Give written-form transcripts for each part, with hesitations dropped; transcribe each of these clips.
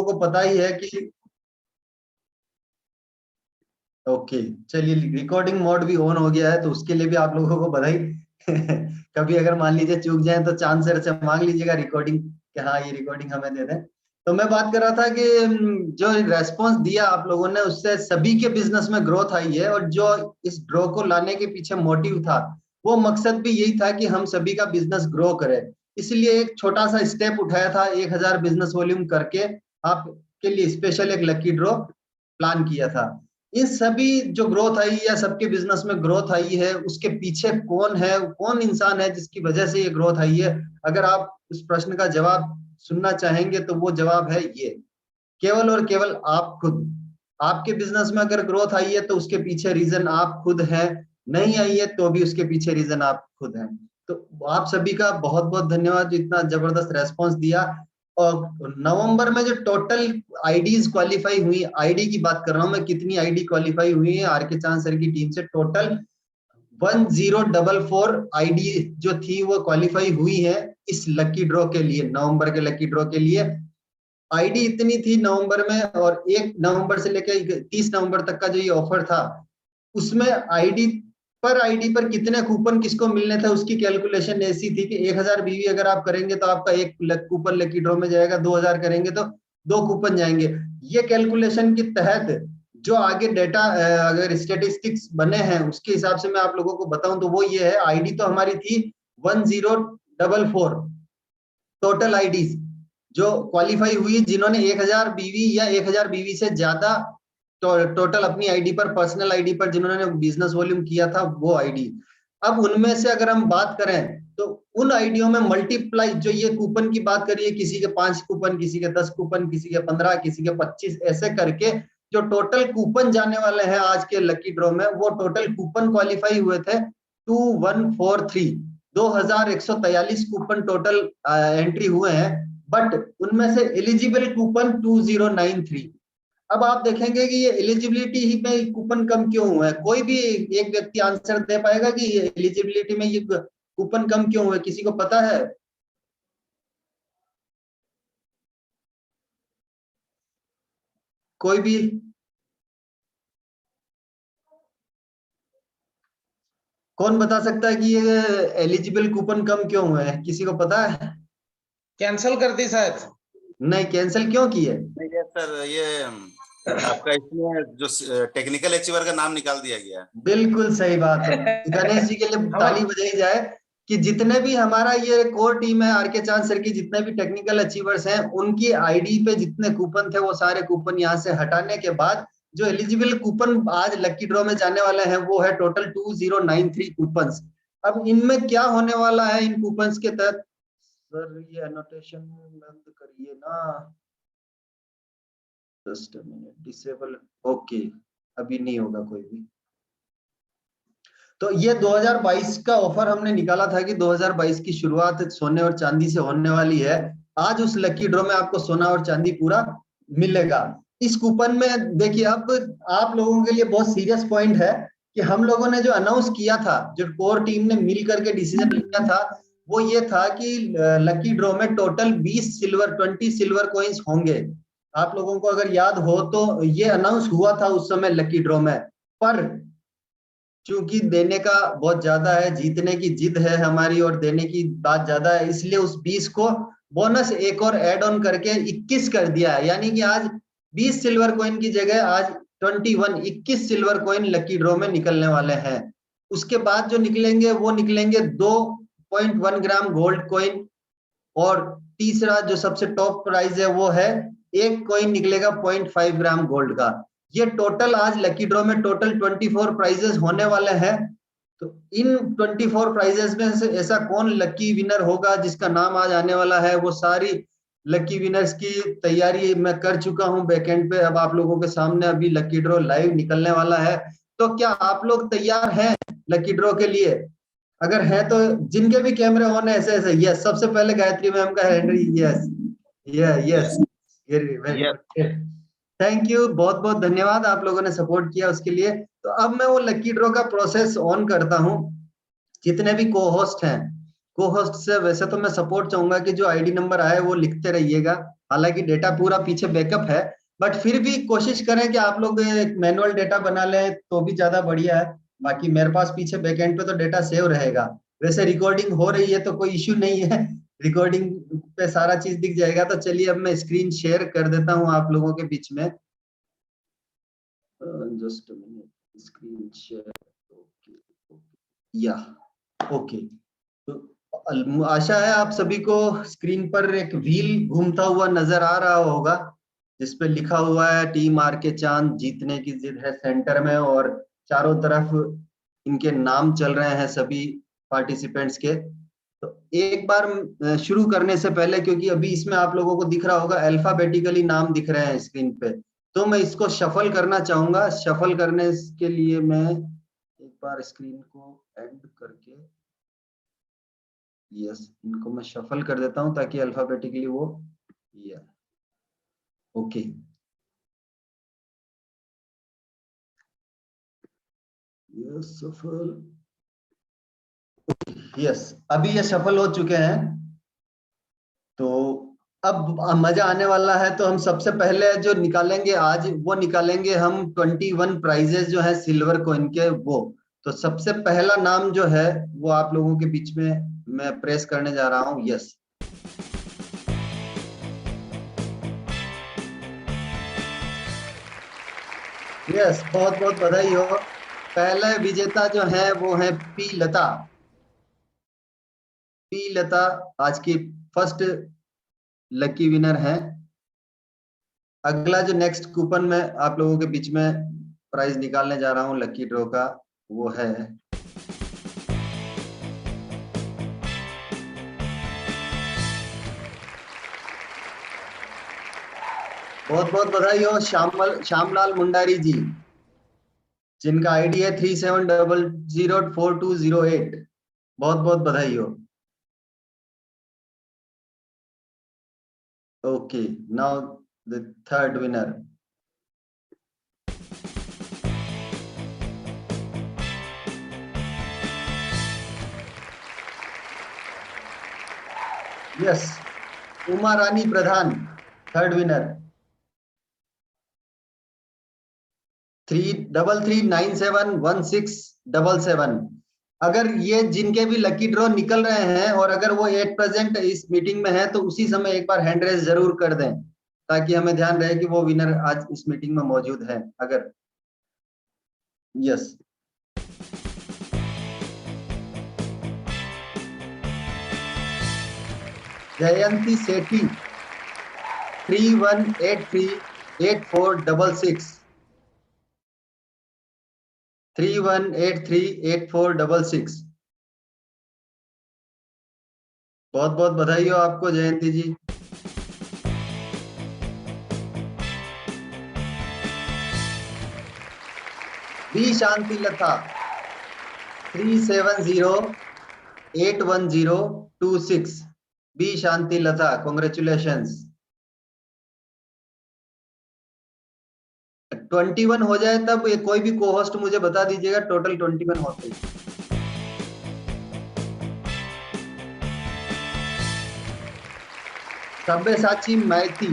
लोगों को पता ही है कि ओके, चलिए रिकॉर्डिंग मोड भी ऑन हो गया है, तो उसके लिए भी आप लोगों को बधाई। कभी अगर मान लीजिए चूक जाए तो चांद सर से मांग लीजिएगा रिकॉर्डिंग कि हाँ ये रिकॉर्डिंग हमें दे दें। तो मैं बात कर रहा था कि जो रेस्पॉन्स दिया आप लोगों ने, उससे सभी के बिजनेस में ग्रोथ आई है। और जो इस ड्रॉ को लाने के पीछे मोटिव था, वो मकसद भी यही था कि हम सभी का बिजनेस ग्रो करे। इसलिए एक छोटा सा स्टेप उठाया था, 1000 बिजनेस वॉल्यूम करके आपके लिए स्पेशल एक लकी ड्रॉ प्लान किया था। इन सभी जो ग्रोथ आई या सबके बिजनेस में ग्रोथ आई है, उसके पीछे कौन है, कौन इंसान है जिसकी वजह से ये ग्रोथ आई है? अगर आप उस प्रश्न का जवाब सुनना चाहेंगे तो वो जवाब है ये, केवल और केवल आप खुद। आपके बिजनेस में अगर ग्रोथ आई है तो उसके पीछे रीजन आप खुद हैं, नहीं आई है तो भी उसके पीछे रीजन आप खुद हैं। तो आप सभी का बहुत बहुत धन्यवाद जो इतना जबरदस्त रेस्पॉन्स दिया। और नवंबर में जो टोटल आईडीज क्वालिफाई हुई, आईडी की बात कर रहा हूं मैं, कितनी आईडी क्वालिफाई हुई है आर के चांद सर की टीम से, टोटल 1044 आईडी जो थी वो क्वालिफाई हुई है इस लकी ड्रॉ के लिए, नवंबर के लकी ड्रॉ के लिए। आईडी इतनी थी नवंबर में, और 1 नवंबर से लेकर 30 नवंबर तक का जो ये ऑफर था, उसमें आईडी पर कितने कूपन किसको मिलने थे उसकी कैलकुलेशन ऐसी थी कि 1000 बीवी अगर आप करेंगे तो आपका एक कूपन लकी ड्रॉ में जाएगा, 2000 करेंगे तो 2 कूपन जाएंगे। ये कैलकुलेशन के तहत जो आगे डेटा अगर स्टेटिस्टिक्स बने हैं उसके हिसाब से मैं आप लोगों को बताऊं तो वो ये है, आईडी तो हमारी थी 1044 टोटल आईडीज जो क्वालिफाई हुई, जिन्होंने 1000 बीवी या 1000 बीवी से ज्यादा टोटल अपनी आईडी पर, पर्सनल आईडी पर जिन्होंने बिजनेस वॉल्यूम किया था, वो आईडी। अब उनमें से अगर हम बात करें तो उन आईडियों में मल्टीप्लाई, जो ये कूपन की बात करिए, किसी के 5 कूपन, किसी के 10 कूपन, किसी के 15, किसी के 25, ऐसे करके जो टोटल कूपन जाने वाले हैं आज के लकी ड्रॉ में, वो टोटल कूपन क्वालिफाई हुए थे 2143, 2143 कूपन टोटल एंट्री हुए हैं, बट उनमें से एलिजिबल कूपन 2093। अब आप देखेंगे कि ये एलिजिबिलिटी ही में कूपन कम क्यों हुआ है? कोई भी एक व्यक्ति आंसर दे पाएगा कि एलिजिबिलिटी में ये कूपन कम क्यों हुए? किसी को पता है? कोई भी? कौन बता सकता है कि ये एलिजिबल कूपन कम क्यों हुए हैं? किसी को पता है? कैंसिल कर दी शायद। नहीं, कैंसिल क्यों किए? नहीं सर, ये आपका इसमें जो टेक्निकल अचीवर का नाम निकाल दिया गया। बिल्कुल सही बात है। गणेश जी के लिए ताली बजाई जाए कि जितने भी हमारा ये कोर टीम है आर के चांद सर की, जितने भी टेक्निकल अचीवर्स हैं, उनकी आईडी पे जितने कूपन थे वो सारे कूपन यहाँ से हटाने के बाद जो एलिजिबल कूपन आज लकी ड्रॉ में जाने वाले हैं वो है टोटल 2093 कूपन्स। अब इनमें क्या होने वाला है इन कूपन्स के तहत? सर ये एनोटेशन बंद करिए ना, जस्ट मिनट, डिसेबल, ओके, अभी नहीं होगा कोई भी। तो ये 2022 का ऑफर हमने निकाला था कि 2022 की शुरुआत सोने और चांदी से होने वाली है। आज उस लकी ड्रॉ में आपको सोना और चांदी पूरा मिलेगा। इस कूपन में देखिए, अब आप लोगों के लिए बहुत सीरियस पॉइंट है कि हम लोगों ने जो अनाउंस किया था, जो कोर टीम ने मिल करके डिसीजन लिया था, वो ये था कि लकी ड्रॉ में टोटल 20 सिल्वर कॉइन्स होंगे। आप लोगों को अगर याद हो तो ये अनाउंस हुआ था उस समय लकी ड्रॉ में, पर क्योंकि देने का बहुत ज्यादा है, जीतने की जिद है हमारी और देने की बात ज्यादा है, इसलिए उस 20 को बोनस एक और ऐड ऑन करके 21 कर दिया है। यानी कि आज 20 सिल्वर कॉइन की जगह आज 21 सिल्वर कॉइन लकी ड्रॉ में निकलने वाले हैं। उसके बाद जो निकलेंगे वो निकलेंगे 2.1 ग्राम गोल्ड कॉइन, और तीसरा जो सबसे टॉप प्राइस है वो है एक कॉइन निकलेगा 0.5 ग्राम गोल्ड का। ये टोटल आज लकी ड्रॉ में टोटल 24 प्राइजेस होने वाले हैं। तो इन 24 प्राइजेस में से ऐसा कौन लकी विनर होगा जिसका नाम आज आने वाला है, वो सारी लकी विनर्स की तैयारी मैं कर चुका हूं बैकएंड पे। अब आप लोगों के सामने अभी लकी ड्रॉ लाइव निकलने वाला है। तो क्या आप लोग तैयार हैं लकी ड्रॉ के लिए? अगर है तो जिनके भी कैमरे ऑन है ऐसे ऐसे यस, सबसे पहले गायत्री मैम का hand, yes yes, very good, thank you, बहुत बहुत धन्यवाद, आप लोगों ने सपोर्ट किया उसके लिए। तो अब मैं वो लकी ड्रॉ का प्रोसेस ऑन करता हूं। जितने भी को होस्ट हैं, को होस्ट से वैसे तो मैं सपोर्ट चाहूंगा कि जो आईडी नंबर आए वो लिखते रहिएगा, हालांकि डेटा पूरा पीछे बैकअप है, बट फिर भी कोशिश करें कि आप लोग मैनुअल डेटा बना लें तो भी ज्यादा बढ़िया है। बाकी मेरे पास पीछे बैकएंड पे तो डेटा सेव रहेगा। वैसे रिकॉर्डिंग हो रही है तो कोई इश्यू नहीं है, रिकॉर्डिंग पे सारा चीज दिख जाएगा। तो चलिए अब मैं स्क्रीन शेयर कर देता हूँ आप लोगों के बीच में। Just minute, screen share. या ओके। तो आशा है आप सभी को स्क्रीन पर एक व्हील घूमता हुआ नजर आ रहा होगा, जिसपे लिखा हुआ है टीम आर के चांद जीतने की जिद है सेंटर में, और चारों तरफ इनके नाम चल रहे हैं सभी पार्टिसिपेंट्स के। तो एक बार शुरू करने से पहले, क्योंकि अभी इसमें आप लोगों को दिख रहा होगा अल्फाबेटिकली नाम दिख रहे हैं स्क्रीन पे, तो मैं इसको शफल करना चाहूंगा। शफल करने के लिए मैं एक बार स्क्रीन को एंड करके, यस, इनको मैं शफल कर देता हूं ताकि अल्फाबेटिकली वो, या ओके। यस सफल, यस, अभी ये सफल हो चुके हैं। तो अब मजा आने वाला है। तो हम सबसे पहले जो निकालेंगे आज, वो निकालेंगे हम 21 प्राइजेस जो है सिल्वर कॉइन के वो। तो सबसे पहला नाम जो है वो आप लोगों के बीच में मैं प्रेस करने जा रहा हूं। यस, यस, बहुत बहुत बधाई हो। पहले विजेता जो है वो है पी लता। पी लता आज की फर्स्ट लकी विनर है। अगला जो नेक्स्ट कूपन में आप लोगों के बीच में प्राइज निकालने जा रहा हूं लकी ड्रॉ का, वो है बहुत बहुत बधाई हो श्यामलाल मुंडारी जी, जिनका आईडी है 37004208। बहुत बहुत बधाई हो। Okay, now the third winner. Yes, Uma Rani Pradhan, third winner, 3339716777। अगर ये जिनके भी लकी ड्रॉ निकल रहे हैं और अगर वो एट प्रेजेंट इस मीटिंग में है तो उसी समय एक बार हैंड रेज जरूर कर दें, ताकि हमें ध्यान रहे कि वो विनर आज इस मीटिंग में मौजूद है। अगर यस, जयंती सेठी 31838466, 31838466। बहुत बहुत बधाई हो आपको जयंती जी। बी शांति लता 37081026, बी शांति लता, कॉन्ग्रेचुलेशंस। 21 हो जाए तब ये कोई भी को होस्ट मुझे बता दीजिएगा टोटल 21 होते हैं। सब्यसाची मैथी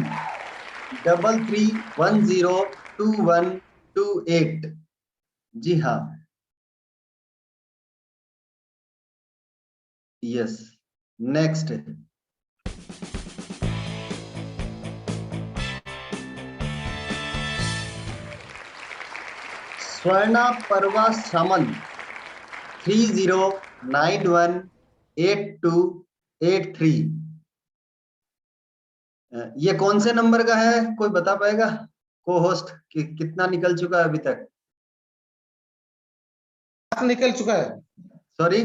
33102128। जी हाँ, यस, नेक्स्ट स्वर्णा परवा सामन 30918283। ये कौन से नंबर का है, कोई बता पाएगा को होस्ट कि कितना निकल चुका है अभी तक? निकल चुका है। सॉरी,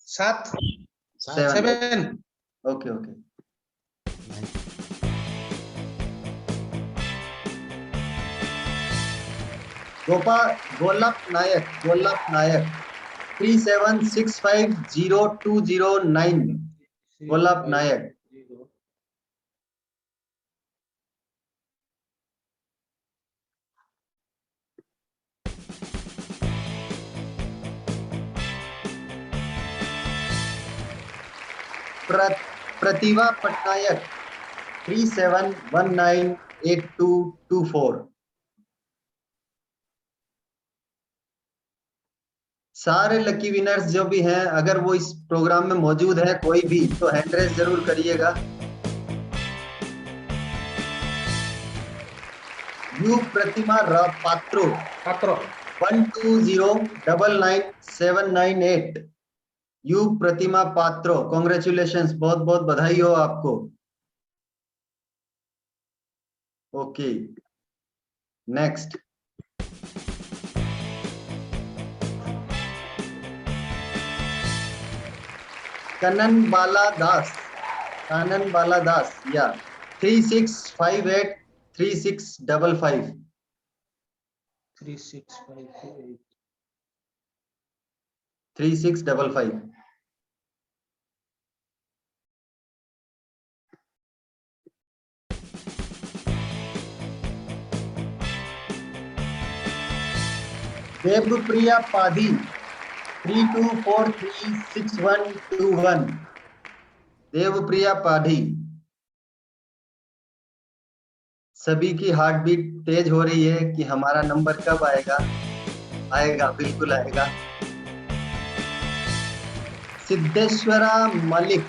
7 7। 7। ओके ओके, गोलप नायक 37650209, गोलप नायक। प्रतिभा पटनायक 37198224। सारे लकी विनर्स जो भी हैं, अगर वो इस प्रोग्राम में मौजूद है कोई भी, तो हैंड रेस जरूर करिएगा। यू प्रतिमा पात्रो पात्रो 120999798। यू प्रतिमा पात्रो, कॉन्ग्रेचुलेशंस, बहुत बहुत बधाई हो आपको। Okay, next. कनन बाला दास, कानन बाला दास, या 36583655। 3658। 3655। देवप्रिया पाधी 32436121। देवप्रिया पाधी, सभी की हार्ट बीट तेज हो रही है कि हमारा नंबर कब आएगा। आएगा, बिल्कुल आएगा। सिद्धेश्वरा मलिक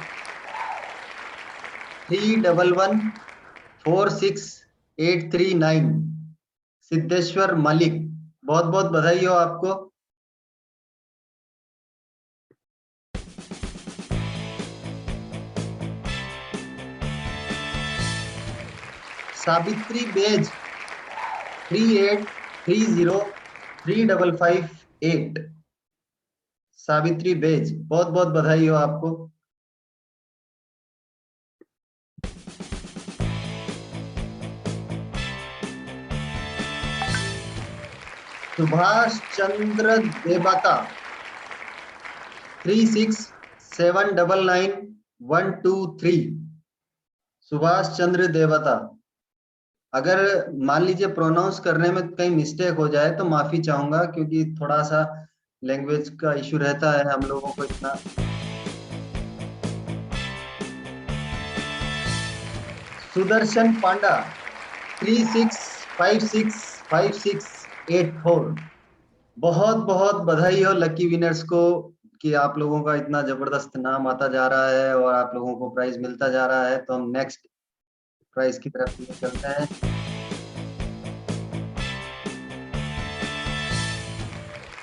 31146839। सिद्धेश्वर मलिक, बहुत बहुत बधाई हो आपको। सावित्री बेज 38303558। सावित्री बेज, बहुत बहुत बधाई हो आपको। सुभाष चंद्र देवता 36799123। सुभाष चंद्र देवता, अगर मान लीजिए प्रोनाउंस करने में कहीं मिस्टेक हो जाए तो माफी चाहूंगा, क्योंकि थोड़ा सा लैंग्वेज का इशू रहता है हम लोगों को इतना। सुदर्शन पांडा 36565684। बहुत बहुत बधाई हो लकी विनर्स को कि आप लोगों का इतना जबरदस्त नाम आता जा रहा है और आप लोगों को प्राइज मिलता जा रहा है। तो हम नेक्स्ट प्राइज की तरफ चलते हैं।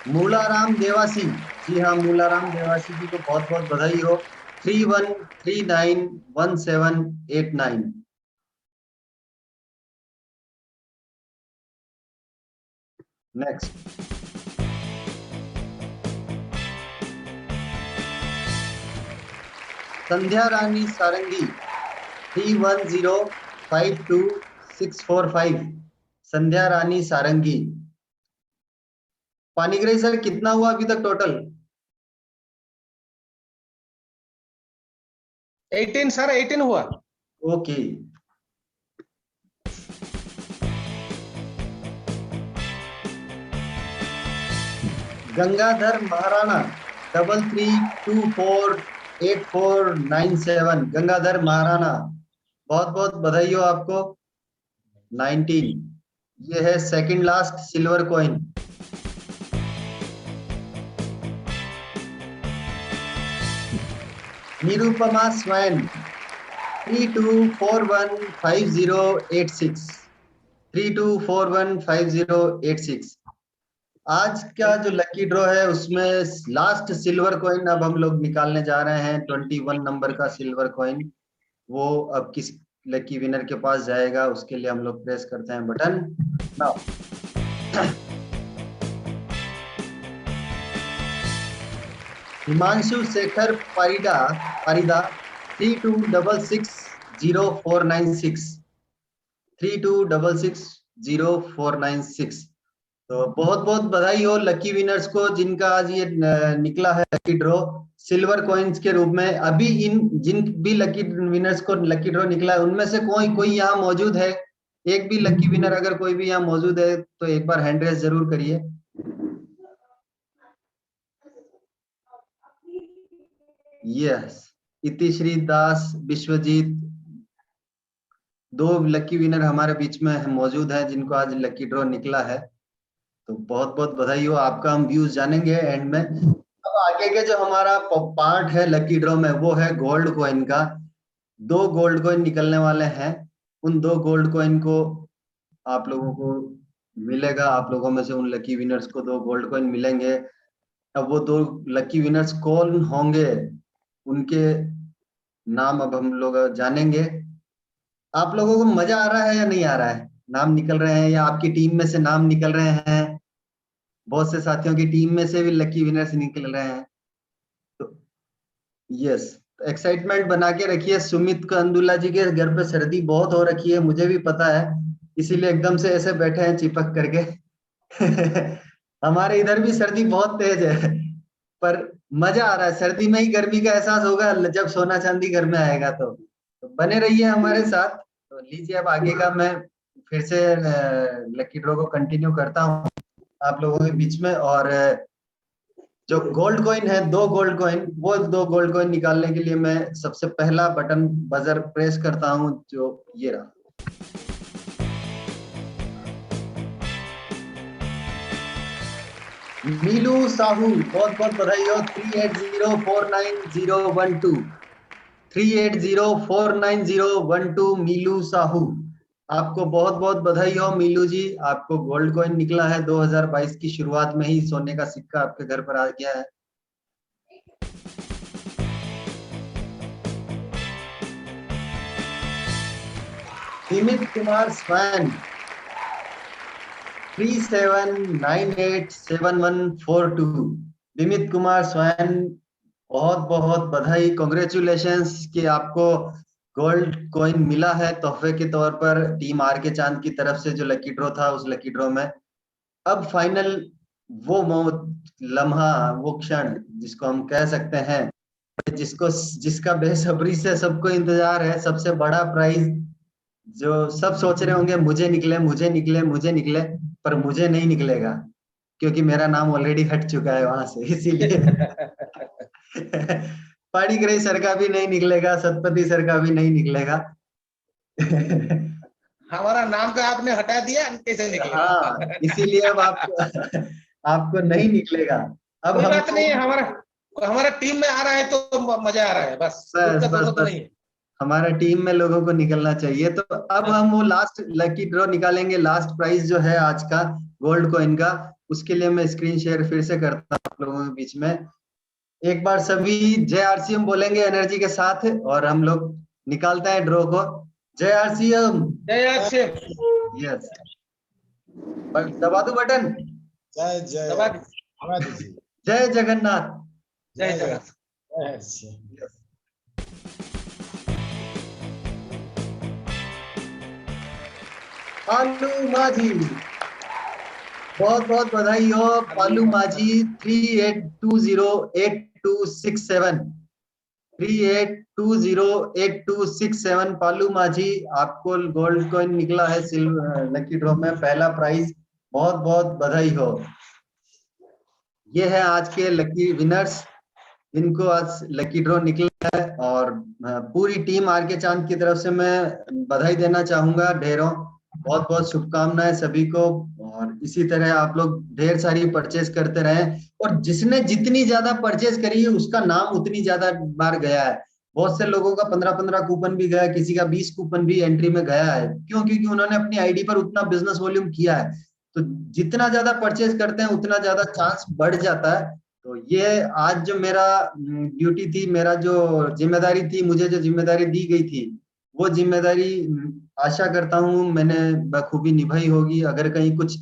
मूलाराम देवासी, जी हाँ, मूलाराम देवासी जी को बहुत बहुत बधाई हो। 31391789। नेक्स्ट। संध्या रानी सारंगी 31052645। संध्या रानी सारंगी। पानीग्रही सर, कितना हुआ अभी तक टोटल? 18 सर, 18 हुआ। ओके। गंगाधर महाराणा 33248497। गंगाधर महाराणा, बहुत बहुत बधाई हो आपको। 19, ये है second last silver coin. Nirupama स्वयं 32415086। 32415086। आज का जो लकी ड्रॉ है उसमें लास्ट सिल्वर कॉइन अब हम लोग निकालने जा रहे हैं। 21 नंबर का सिल्वर कॉइन, वो अब किस लकी विनर के पास जाएगा उसके लिए हम लोग प्रेस करते हैं बटन नाउ। हिमांशु शेखर परिदा 32660496। 32660496। तो बहुत बहुत बधाई हो लकी विनर्स को जिनका आज ये निकला है लकी ड्रॉ सिल्वर कॉइन्स के रूप में। अभी इन जिन भी लकी विनर्स को लकी ड्रॉ निकला है उनमें से कोई कोई यहाँ मौजूद है? एक भी लकी विनर अगर कोई भी यहाँ मौजूद है तो एक बार हैंड रेस जरूर करिए। यस, इतिश्री दास विश्वजीत 2 लकी विनर हमारे बीच में मौजूद है जिनको आज लकी ड्रॉ निकला है, तो बहुत बहुत बधाई हो आपका। हम व्यूज जानेंगे एंड में। अब आगे के जो हमारा पार्ट है लकी ड्रॉ में, वो है गोल्ड कॉइन का। 2 गोल्ड कॉइन निकलने वाले हैं। उन 2 गोल्ड कॉइन को आप लोगों को मिलेगा, आप लोगों में से उन लकी विनर्स को 2 गोल्ड कॉइन मिलेंगे। अब वो 2 लकी विनर्स कौन होंगे, उनके नाम अब हम लोग जानेंगे। आप लोगों को मजा आ रहा है या नहीं आ रहा है? नाम निकल रहे हैं या आपकी टीम में से नाम निकल रहे हैं? बहुत से साथियों की टीम में से भी लकी विनर्स निकल रहे हैं, तो यस, एक्साइटमेंट बना के रखिए। सुमित कंदुला जी के घर पे सर्दी बहुत हो रखी है, मुझे भी पता है, इसीलिए एकदम से ऐसे बैठे हैं चिपक करके। हमारे इधर भी सर्दी बहुत तेज है, पर मजा आ रहा है। सर्दी में ही गर्मी का एहसास होगा जब सोना चांदी घर में आएगा। तो बने रहिए हमारे साथ। तो लीजिए, अब आगे का मैं फिर से लकी ड्रॉ को कंटिन्यू करता हूँ आप लोगों के बीच में। और जो गोल्ड कॉइन है, 2 गोल्ड कॉइन, वो 2 गोल्ड कॉइन निकालने के लिए मैं सबसे पहला बटन बजर प्रेस करता हूँ, जो ये रहा। मीलू साहू, बहुत बहुत बधाई हो। 38049012 38049012 मीलू साहू, आपको बहुत बहुत बधाई हो मीलू जी। आपको गोल्ड कॉइन निकला है। 2022 की शुरुआत में ही सोने का सिक्का आपके घर पर आ गया है। सीमित कुमार स्वैन, 37987142। विमित कुमार स्वैन, बहुत बहुत बधाई, कॉन्ग्रेचुलेशंस कि आपको गोल्ड कॉइन मिला है तोहफे के तौर पर टीम आर के चांद की तरफ से। जो लकी ड्रॉ था, उस लकी ड्रॉ में अब फाइनल वो लम्हा, वो क्षण जिसको हम कह सकते हैं, जिसको जिसका बेसब्री से सबको इंतजार है। सबसे बड़ा प्राइज जो सब सोच रहे होंगे मुझे निकले मुझे निकले मुझे निकले, पर मुझे नहीं निकलेगा क्योंकि मेरा नाम ऑलरेडी हट चुका है वहां से, इसीलिए। पाणिग्राही सर का भी नहीं निकलेगा, सतपति सर का भी नहीं निकलेगा। हमारा नाम का आपने हटा दिया, कैसे निकलेगा? हाँ, इसीलिए अब आपको आपको नहीं निकलेगा। अब कोई बात हमको नहीं, हमारा हमारा टीम में आ रहा है तो मजा आ रहा है, बस दुख बस का बस जरूरत बस नहीं है। हमारा टीम में लोगों को निकलना चाहिए। तो अब हम वो लास्ट लकी ड्रॉ निकालेंगे। लास्ट प्राइज जो है आज का गोल्ड कॉइन का, उसके लिए मैं स्क्रीन शेयर फिर से करता हूँ आप लोगों के बीच में। एक बार सभी जय आरसीएम बोलेंगे एनर्जी के साथ, और हम लोग निकालते हैं ड्रॉ को। जय आरसीएम। जय श्री यस, दबा दो बटन। जय जय दबा दबा दीजिए। जय जगन्नाथ। जय जगन्नाथ। जय श्री। पालू माझी, बहुत बहुत बधाई हो पालू माझी। 38208267 38208267 पालू माझी, आपको गोल्ड कॉइन निकला है सिल्वर लकी ड्रॉ में, पहला प्राइज। बहुत बहुत बधाई हो। ये है आज के लकी विनर्स जिनको आज लकी ड्रॉ निकला है। और पूरी टीम आर के चांद की तरफ से मैं बधाई देना चाहूंगा ढेरों। बहुत बहुत शुभकामनाएं सभी को। और इसी तरह आप लोग ढेर सारी परचेज करते रहें, और जिसने जितनी ज्यादा परचेज करी है उसका नाम उतनी ज्यादा बार गया है। बहुत से लोगों का 15-15 कूपन भी गया, किसी का 20 कूपन भी एंट्री में गया है। क्यों? क्योंकि उन्होंने अपनी आईडी पर उतना बिजनेस वॉल्यूम किया है। तो जितना ज्यादा परचेज करते हैं उतना ज्यादा चांस बढ़ जाता है। तो ये आज जो मेरा ड्यूटी थी, मेरा जो जिम्मेदारी थी, मुझे जो जिम्मेदारी दी गई थी, वो जिम्मेदारी आशा करता हूँ मैंने बखूबी निभाई होगी। अगर कहीं कुछ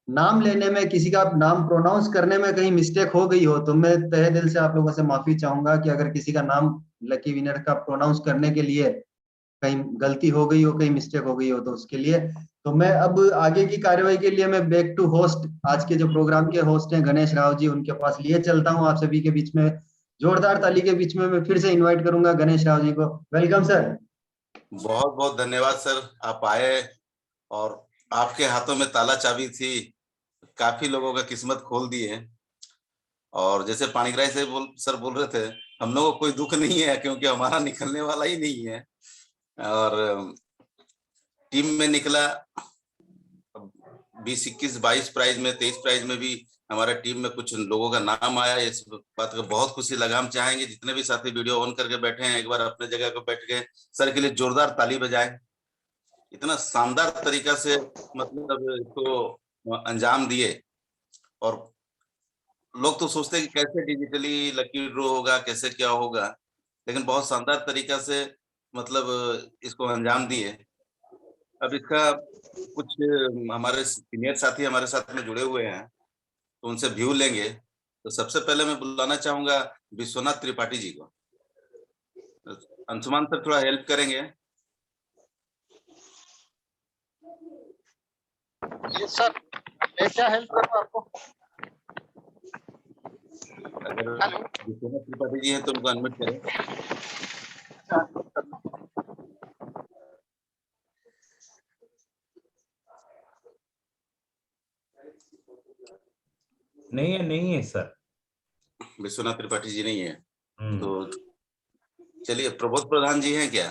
नाम लेने में, किसी का नाम प्रोनाउंस करने में कहीं मिस्टेक हो गई हो, तो मैं तहे दिल से आप लोगों से माफी चाहूंगा कि अगर किसी का नाम लकी विनर का प्रोनाउंस करने के लिए कहीं गलती हो गई हो, कहीं मिस्टेक हो गई हो, तो उसके लिए। तो मैं अब आगे की कार्यवाही के लिए मैं बैक टू होस्ट, आज के जो प्रोग्राम के होस्ट हैं गणेश राव जी, उनके पास लिए चलता हूँ। आप सभी के बीच में जोरदार ताली के बीच में मैं फिर से इनवाइट करूंगा गणेश राव जी को। Welcome sir. बहुत बहुत धन्यवाद सर, आप आए और आपके हाथों में ताला चाबी थी, काफी लोगों का किस्मत खोल दिए। और जैसे पाणिग्राही से सर बोल रहे थे, हम लोगों को कोई दुख नहीं है क्योंकि हमारा निकलने वाला ही नहीं है। और टीम में निकला 20, 21, 22 प्राइज में, 23 प्राइज में भी हमारा टीम में कुछ लोगों का नाम आया। इस बात का बहुत खुशी लगा। हम चाहेंगे जितने भी साथी वीडियो ऑन करके बैठे हैं, एक बार अपने जगह पर बैठ के सर के लिए जोरदार ताली बजाएं। इतना शानदार तरीका से मतलब इसको अंजाम दिए। और लोग तो सोचते हैं कि कैसे डिजिटली लकी ड्रॉ होगा, कैसे क्या होगा, लेकिन बहुत शानदार तरीका से मतलब इसको अंजाम दिए। अब इसका कुछ हमारे सीनियर साथी हमारे साथ में जुड़े हुए हैं, तो उनसे व्यू लेंगे। तो सबसे पहले मैं बुलाना चाहूंगा विश्वनाथ त्रिपाठी जी को। अंशुमान सर थोड़ा हेल्प करेंगे। जी सर, मैं क्या हेल्प करूँ आपको? अगर विश्वनाथ त्रिपाठी जी हैं तो उनको अनम्यूट करें। नहीं है सर। विश्वनाथ त्रिपाठी जी नहीं है। तो चलिए, प्रबोध प्रधान जी हैं क्या?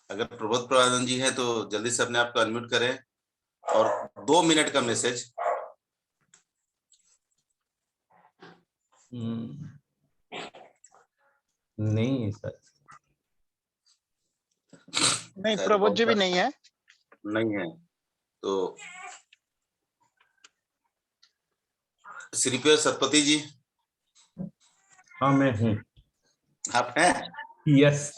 अगर प्रबोध प्रधान जी हैं तो जल्दी से अपने आप को अनम्यूट करें और 2 मिनट का मैसेज। नहीं है सर। नहीं, प्रबोध जी भी नहीं है। नहीं है तो श्रीपेश सतपति जी। हाँ मैं हूँ। आप हैं? यस।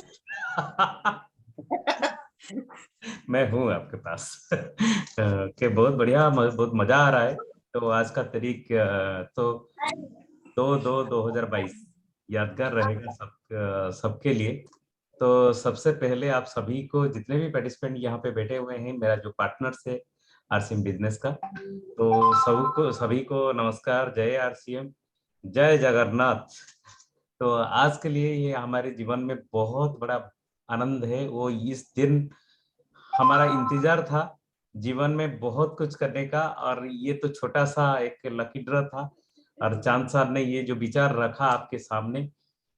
मैं हूँ आपके पास। के बहुत बढ़िया, बहुत मजा आ रहा है। तो आज का तारीख तो 2/2/2022 यादगार रहेगा सबके लिए। तो सबसे पहले आप सभी को, जितने भी पार्टिसिपेंट यहाँ पे बैठे हुए हैं, मेरा जो पार्टनर्स है आरसीएम बिजनेस का, तो सभी को नमस्कार। जय आरसीएम, जय जगन्नाथ। तो आज के लिए ये हमारे जीवन में बहुत बड़ा आनंद है। वो इस दिन हमारा इंतजार था जीवन में बहुत कुछ करने का, और ये तो छोटा सा एक लकी ड्रॉ था। और चांद साहब ने ये जो विचार रखा आपके सामने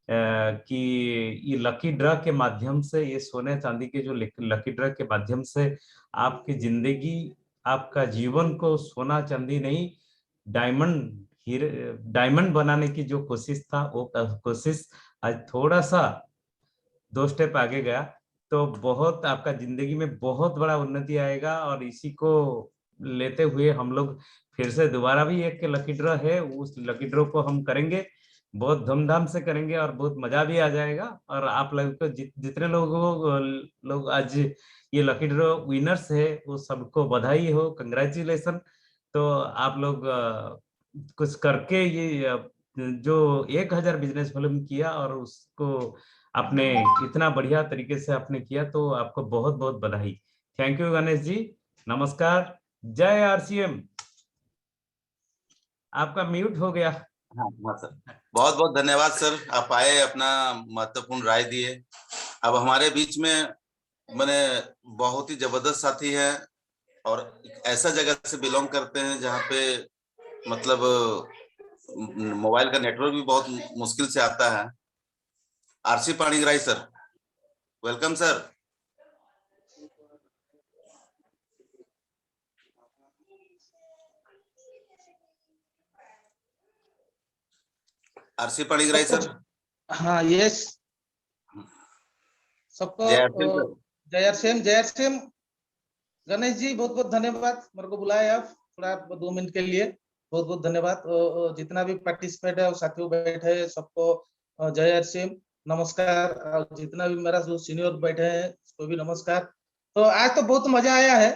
कि ये लकी ड्रॉ के माध्यम से, ये सोने चांदी के जो लकी ड्रॉ के माध्यम से आपकी जिंदगी, आपका जीवन को सोना चांदी नहीं, डायमंड बनाने की जो कोशिश था, वो कोशिश आज थोड़ा सा 2 स्टेप आगे गया। तो बहुत आपका जिंदगी में बहुत बड़ा उन्नति आएगा। और इसी को लेते हुए हम लोग फिर से दोबारा भी एक लकी ड्रॉ है, उस लकी ड्रॉ को हम करेंगे, बहुत धूमधाम से करेंगे और बहुत मजा भी आ जाएगा। और आप लोग को जितने लोग आज ये लकी ड्रॉ विनर्स है, वो सबको बधाई हो, कंग्रेचुलेशन। तो आप लोग कुछ करके ये जो 1000 बिजनेस वॉल्यूम किया और उसको आपने इतना बढ़िया तरीके से आपने किया, तो आपको बहुत बहुत बधाई। थैंक यू गणेश जी, नमस्कार। जय आरसीएम। आपका म्यूट हो गया। हाँ सर, बहुत बहुत धन्यवाद सर, आप आए, अपना महत्वपूर्ण राय दिए। अब हमारे बीच में मैंने बहुत ही जबरदस्त साथी है और ऐसा जगह से बिलोंग करते हैं जहाँ पे मतलब मोबाइल का नेटवर्क भी बहुत मुश्किल से आता है। RC Panigrahi sir, welcome sir. RC Panigrahi sir. हाँ, यस, सबको जय आरसीएम। गणेश जी बहुत बहुत धन्यवाद, मेरे को बुलाया आप थोड़ा 2 मिनट के लिए, बहुत बहुत धन्यवाद। जितना भी पार्टिसिपेट है, साथियों बैठे हैं, सबको जय आरसीएम, नमस्कार। और जितना भी मेरा जो सीनियर बैठे हैं, उसको भी नमस्कार। तो आज तो बहुत मजा आया है।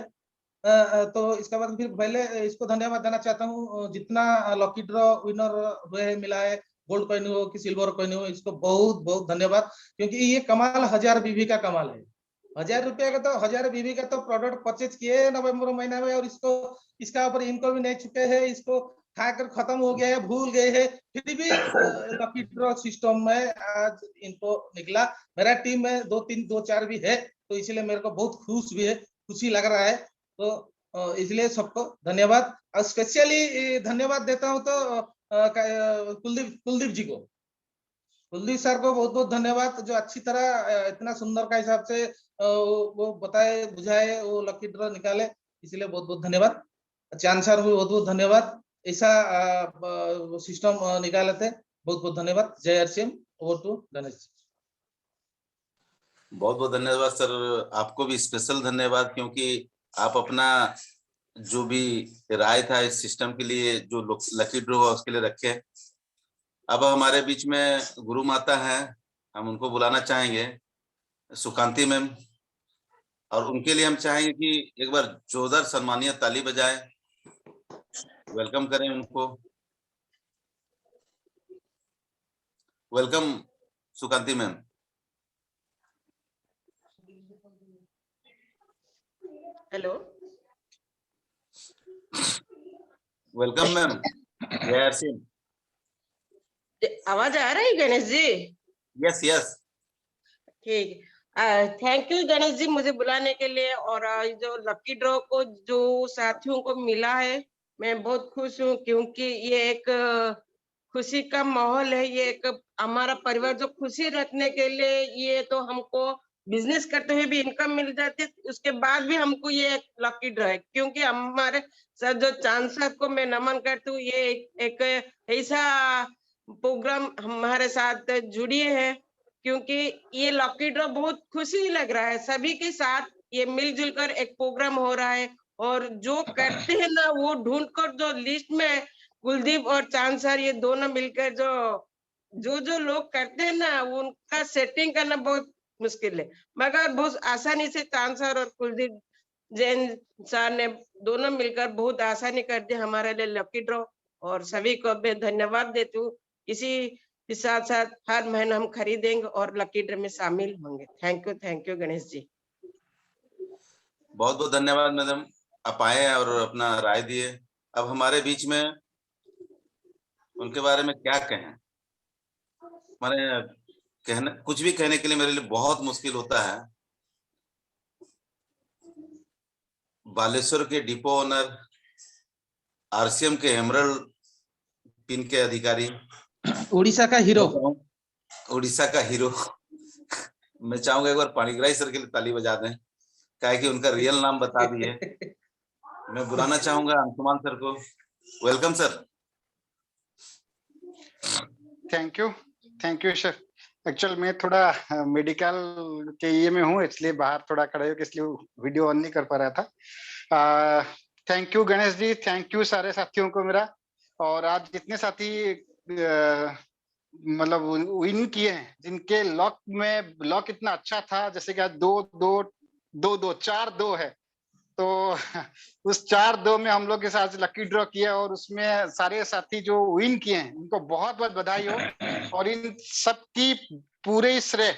तो इसके बाद फिर पहले इसको धन्यवाद देना चाहता हूँ, जितना लकी ड्रॉ विनर हुए हैं, मिला है, गोल्ड कॉइन हो कि सिल्वर कॉइन हो, इसको बहुत बहुत धन्यवाद। क्योंकि ये कमाल 1000 बीबी का कमाल है। 1000 रुपया का, तो 1000 बीबी का तो प्रोडक्ट परचेज किए नवंबर महीना में, और इसको इसका ऊपर इनको भी नहीं चुके हैं, इसको खाकर खत्म हो गया है, भूल गए हैं, फिर भी लकी ड्रॉ सिस्टम में आज इनको निकला। मेरा टीम में 2-4 भी है, तो इसलिए मेरे को बहुत खुशी लग रहा है। तो इसलिए सबको धन्यवाद। और स्पेशली धन्यवाद देता हूँ तो कुलदीप जी को। कुलदीप सर को बहुत बहुत धन्यवाद, जो अच्छी तरह इतना सुंदर का हिसाब से वो बताए बुझाए, वो लकी ड्रॉ निकाले, इसलिए बहुत बहुत धन्यवाद। चांद सर भी बहुत बहुत धन्यवाद, ऐसा सिस्टम निकाले थे, बहुत बहुत धन्यवाद। जय हरसिम, ओवर टू गणेश। बहुत बहुत धन्यवाद सर, आपको भी स्पेशल धन्यवाद, क्योंकि आप अपना जो भी राय था इस सिस्टम के लिए, जो लकी ड्रॉ उसके लिए रखे। अब हमारे बीच में गुरु माता हैं, हम उनको बुलाना चाहेंगे, सुकांति मैम, और उनके लिए हम चाहेंगे कि एक बार जोरदार सम्मानीय ताली बजाएं, वेलकम करें उनको। Welcome Sukanti ma'am. Hello, welcome ma'am. जय सिंह। आवाज आ रही है गणेश जी? यस यस, ठीक। थैंक यू गणेश जी मुझे बुलाने के लिए, और जो लकी ड्रॉ को जो साथियों को मिला है, मैं बहुत खुश हूँ, क्योंकि ये एक खुशी का माहौल है। ये एक हमारा परिवार जो खुशी रखने के लिए, ये तो हमको बिजनेस करते हुए भी इनकम मिल जाती है, उसके बाद भी हमको ये एक लकी ड्रॉ है, क्योंकि हमारे सर जो चांद साहब को मैं नमन करती हूँ, ये एक ऐसा प्रोग्राम हमारे साथ जुड़ी है, क्योंकि ये लकी ड्रॉ बहुत खुशी लग रहा है, सभी के साथ ये मिलजुल कर एक प्रोग्राम हो रहा है। और जो करते हैं ना, वो ढूंढ कर जो लिस्ट में कुलदीप और चांद सर ये दोनों मिलकर जो लोग करते हैं ना, उनका सेटिंग करना बहुत मुश्किल है, मगर बहुत आसानी से चांद सर और कुलदीप जैन सर ने दोनों मिलकर बहुत आसानी कर दी हमारे लिए लकी ड्रॉ, और सभी को मैं धन्यवाद देती हूँ। इसी के साथ साथ हर महीने हम खरीदेंगे और लकी ड्रॉ में शामिल होंगे। Thank you Ganesh ji. बहुत बहुत धन्यवाद मैडम, आप आए और अपना राय दिए। अब हमारे बीच में उनके बारे में क्या कहें, मैंने कहना कुछ भी कहने के लिए मेरे लिए बहुत मुश्किल होता है। बालेश्वर के डिपो ओनर, आरसीएम के एमरल्ड पिन के अधिकारी, उड़ीसा का हीरो, उड़ीसा का हीरो। मैं चाहूंगा एक बार पाणिग्राही सर के लिए ताली बजा दें, क्या कि उनका रियल नाम बता दिए। मैं बुलाना चाहूंगा अंशुमान सर को। Welcome sir. Thank you sir. Actual मैं थोड़ा मेडिकल के ये में हूँ, इसलिए बाहर थोड़ा खड़े होकर इसलिए वीडियो ऑन नहीं कर पा रहा था। Thank you Ganesh ji, thank you सारे साथियों को मेरा। और आज जितने साथी मतलब विन किए हैं, जिनके लॉक इतना अच्छा था, जैसे कि आज 2-2 4-2 है, तो उस 4-2 में हम लोग के साथ लकी ड्रॉ किया, और उसमें सारे साथी जो विन किए हैं उनको बहुत बहुत बधाई हो। और इन सबकी पूरे श्रेय,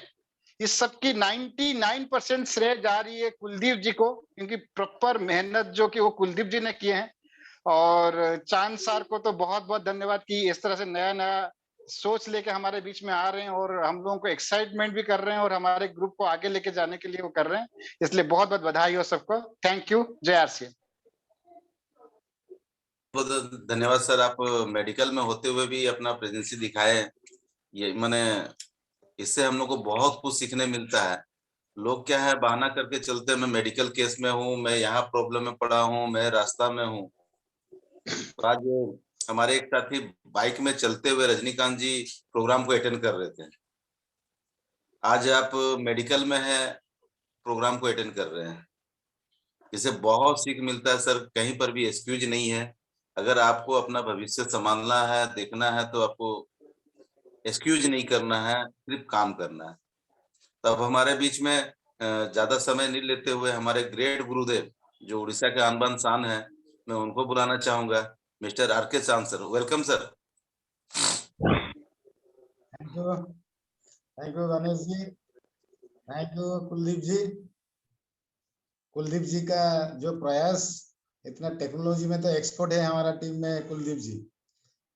इस सबकी 99% श्रेय जा रही है कुलदीप जी को, क्योंकि प्रॉपर मेहनत जो कि वो कुलदीप जी ने किए हैं। और चांद सर को तो बहुत बहुत धन्यवाद कि इस तरह से नया नया सोच लेके हमारे बीच में आ रहे हैं, और हम लोगों को एक्साइटमेंट भी कर रहे हैं, और हमारे ग्रुप को आगे लेके जाने के लिए वो कर रहे हैं, इसलिए बहुत बहुत बधाई हो सबको। Thank you. जय आरसीएम। बहुत धन्यवाद सर, आप मेडिकल में होते हुए भी अपना प्रेजेंसी दिखाए। ये मैंने इससे हम लोग को बहुत कुछ सीखने मिलता है। लोग क्या है, बहाना करके चलते हैं, मैं मेडिकल केस में हूँ, मैं यहाँ प्रॉब्लम में पड़ा हूँ, मैं रास्ता में हूँ। तो आज हमारे एक साथी बाइक में चलते हुए रजनीकांत जी प्रोग्राम को अटेंड कर रहे थे। आज आप मेडिकल में है, प्रोग्राम को अटेंड कर रहे हैं। इससे बहुत सीख मिलता है सर, कहीं पर भी एक्सक्यूज नहीं है। अगर आपको अपना भविष्य संभालना है, देखना है, तो आपको एक्सक्यूज नहीं करना है, सिर्फ काम करना है। तब हमारे बीच में ज्यादा समय नहीं लेते हुए हमारे ग्रेट गुरुदेव जो उड़ीसा के आन बान शान है, मैं उनको बुलाना चाहूंगा। Mister R K. Chand sir, welcome sir. Thank you Ganesh ji, thank you Kuldeep ji. Kuldeep ji का जो प्रयास, इतना टेक्नोलॉजी में तो एक्सपर्ट है हमारा टीम में कुलदीप जी,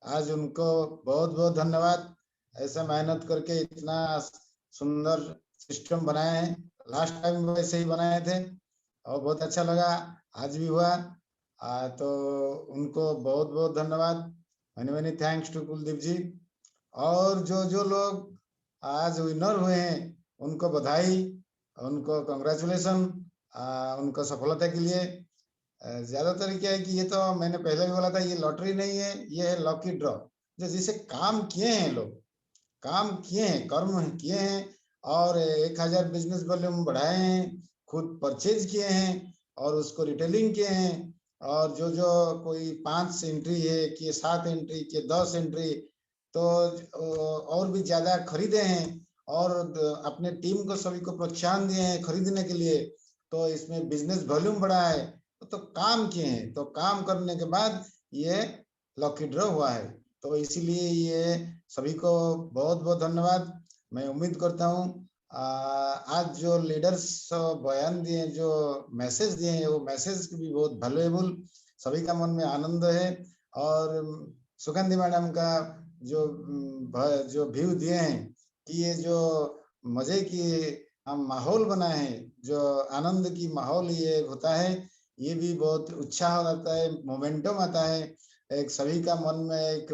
आज उनको बहुत बहुत धन्यवाद। ऐसा मेहनत करके इतना सुंदर सिस्टम बनाए हैं, लास्ट टाइम वैसे ही बनाए थे और बहुत अच्छा लगा, आज भी हुआ। तो उनको बहुत बहुत धन्यवाद, many many thanks to Kuldeep ji. और जो लोग आज विनर हुए हैं उनको बधाई, उनको कांग्रेचुलेशन उनको सफलता के लिए। ज्यादातर क्या है कि ये तो मैंने पहले भी बोला था, ये लॉटरी नहीं है, ये है लकी ड्रॉ। जो जिसे काम किए हैं, लोग काम किए हैं, कर्म किए हैं और 1000 बिजनेस वॉल्यूम बढ़ाए हैं, खुद परचेज किए हैं और उसको रिटेलिंग किए हैं। और जो जो कोई 5 एंट्री है कि 7 एंट्री कि 10 एंट्री, तो और भी ज्यादा खरीदे हैं और अपने टीम को सभी को प्रोत्साहन दिए हैं खरीदने के लिए। तो इसमें बिजनेस वॉल्यूम बढ़ा है, तो काम किए हैं, तो काम करने के बाद ये लकी ड्रॉ हुआ है। तो इसीलिए ये सभी को बहुत बहुत धन्यवाद। मैं उम्मीद करता हूँ आज जो लीडर्स बयान दिए, जो मैसेज दिए हैं, वो मैसेज भी बहुत वैल्यूएबल, सभी का मन में आनंद है। और सुगंधी मैडम का जो व्यू दिए हैं कि ये जो मजे की हम माहौल बनाए हैं, जो आनंद की माहौल ये होता है, ये भी बहुत उत्साह आता है, मोमेंटम आता है, एक सभी का मन में एक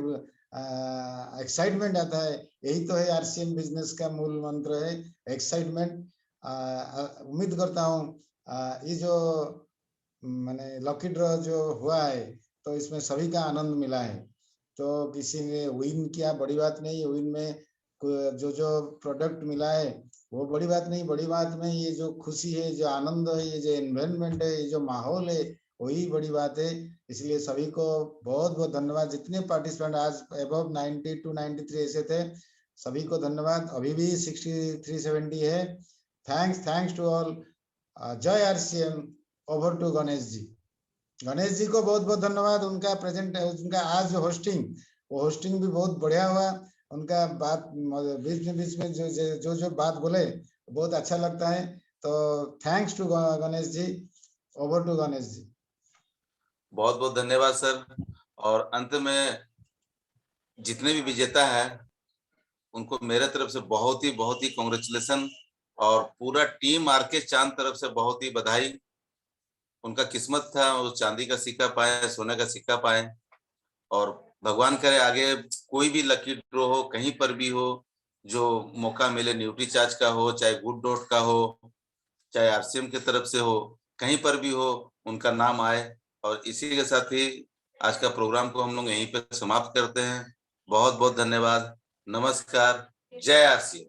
एक्साइटमेंट आता है। यही तो है आरसीएम बिजनेस का मूल मंत्र है, एक्साइटमेंट। उम्मीद करता हूँ ये जो मैंने लकी ड्रॉ जो हुआ है, तो इसमें सभी का आनंद मिला है। तो किसी ने विन किया, बड़ी बात नहीं, विन में जो जो प्रोडक्ट मिला है वो बड़ी बात नहीं, बड़ी बात में ये जो खुशी है, जो आनंद है, ये जो एनवायरनमेंट है, ये जो माहौल है, वही बड़ी बात है। इसलिए सभी को बहुत बहुत धन्यवाद। जितने पार्टिसिपेंट आज अबव 90 to 93 ऐसे थे, सभी को धन्यवाद। अभी भी 6370 है। Thanks to all. जय RCM. Over to Ganesh ji. Ganesh ji को बहुत बहुत धन्यवाद। उनका प्रेजेंट, उनका आज जो होस्टिंग, वो होस्टिंग भी बहुत बढ़िया हुआ। उनका बात बीच में जो बात बोले बहुत अच्छा लगता है। तो thanks to Ganesh ji. Over to Ganesh ji. बहुत बहुत धन्यवाद सर। और अंत में जितने भी विजेता है उनको मेरे तरफ से बहुत ही कांग्रेचुलेशन, और पूरा टीम आरके चांद तरफ से बहुत ही बधाई। उनका किस्मत था वो चांदी का सिक्का पाए, सोने का सिक्का पाए, और भगवान करे आगे कोई भी लकी ड्रॉ हो, कहीं पर भी हो, जो मौका मिले, न्यूट्री चार्ज का हो, चाहे गुड डॉट का हो, चाहे आरसीएम की तरफ से हो, कहीं पर भी हो, उनका नाम आए। और इसी के साथ ही आज का प्रोग्राम को हम लोग यहीं पे समाप्त करते हैं। बहुत बहुत धन्यवाद। नमस्कार। जय आरसीएम।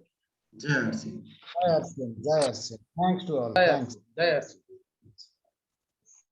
जय आरसीएम। जय आरसीएम। जय आरसीएम। Thanks to all. जय थैंक्स। जय